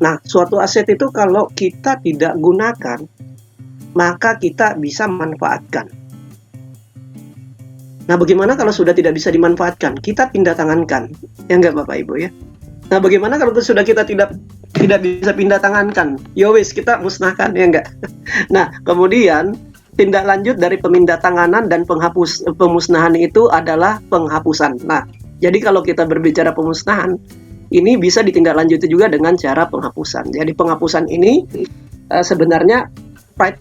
Nah, suatu aset itu kalau kita tidak gunakan, maka kita bisa manfaatkan. Nah, bagaimana kalau sudah tidak bisa dimanfaatkan? Kita pindah tangankan, ya enggak Bapak Ibu ya? Nah, bagaimana kalau sudah kita tidak bisa pindah tangankan? Ya wis, kita musnahkan, ya enggak? Nah, kemudian tindak lanjut dari pemindah tanganan dan pemusnahan itu adalah penghapusan. Nah, jadi kalau kita berbicara pemusnahan, ini bisa ditindaklanjuti juga dengan cara penghapusan. Jadi penghapusan ini sebenarnya right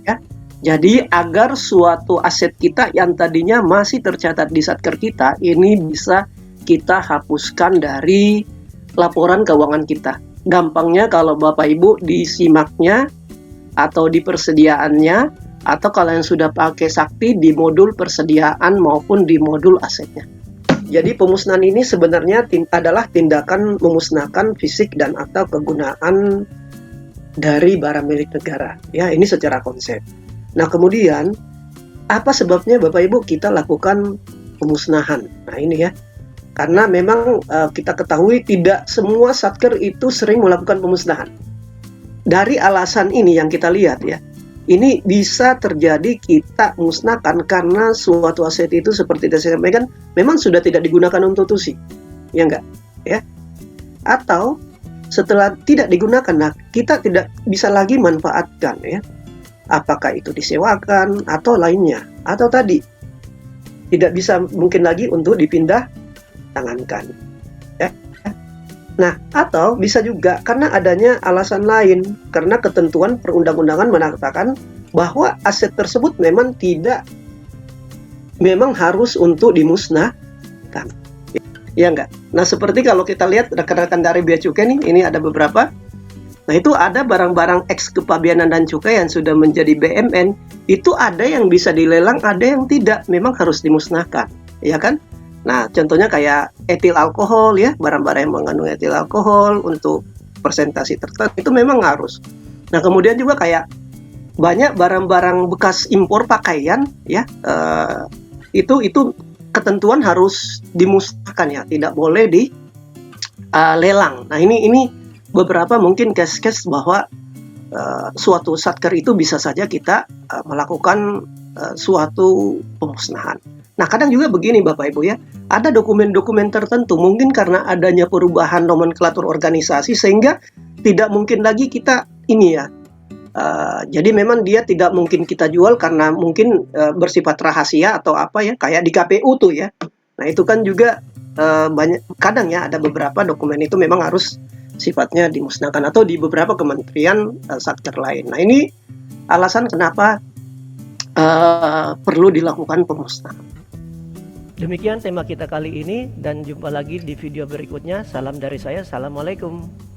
ya. Jadi agar suatu aset kita yang tadinya masih tercatat di Satker kita ini bisa kita hapuskan dari laporan keuangan kita. Gampangnya kalau Bapak Ibu disimaknya atau di persediaannya, atau kalau yang sudah pakai Sakti di modul persediaan maupun di modul asetnya. Jadi pemusnahan ini sebenarnya adalah tindakan memusnahkan fisik dan atau kegunaan dari barang milik negara. Ya, ini secara konsep. Nah, kemudian apa sebabnya Bapak Ibu kita lakukan pemusnahan? Nah, ini ya. Karena memang kita ketahui tidak semua Satker itu sering melakukan pemusnahan. Dari alasan ini yang kita lihat ya. Ini bisa terjadi kita musnahkan karena suatu aset itu seperti saya sampaikan memang sudah tidak digunakan untuk tusi. Ya enggak? Ya. Atau setelah tidak digunakan, nah kita tidak bisa lagi manfaatkan ya. Apakah itu disewakan atau lainnya, atau tadi tidak bisa mungkin lagi untuk dipindah tangankan ya. Nah, atau bisa juga karena adanya alasan lain, karena ketentuan perundang-undangan mengatakan bahwa aset tersebut memang harus untuk dimusnahkan. Ya enggak? Nah, seperti kalau kita lihat rekan-rekan dari Bea Cukai nih, ini ada beberapa. Nah, itu ada barang-barang eks kepabeanan dan cukai yang sudah menjadi BMN, itu ada yang bisa dilelang, ada yang tidak, memang harus dimusnahkan, ya kan? Nah, contohnya kayak etil alkohol ya, barang-barang yang mengandung etil alkohol untuk persentase tertentu itu memang harus. Nah, kemudian juga kayak banyak barang-barang bekas impor pakaian ya, itu ketentuan harus dimusnahkan ya, tidak boleh dilelang. Nah, ini beberapa mungkin case-case bahwa suatu Satker itu bisa saja kita melakukan suatu pemusnahan. Nah, kadang juga begini Bapak Ibu ya, ada dokumen-dokumen tertentu mungkin karena adanya perubahan nomenklatur organisasi sehingga tidak mungkin lagi kita ini ya. Jadi memang dia tidak mungkin kita jual karena mungkin bersifat rahasia atau apa ya, kayak di KPU tuh ya. Nah, itu kan juga banyak kadang ya ada beberapa dokumen itu memang harus sifatnya dimusnahkan atau di beberapa kementerian Satker lain. Nah, ini alasan kenapa perlu dilakukan pemusnahan. Demikian tema kita kali ini dan jumpa lagi di video berikutnya. Salam dari saya. Assalamualaikum.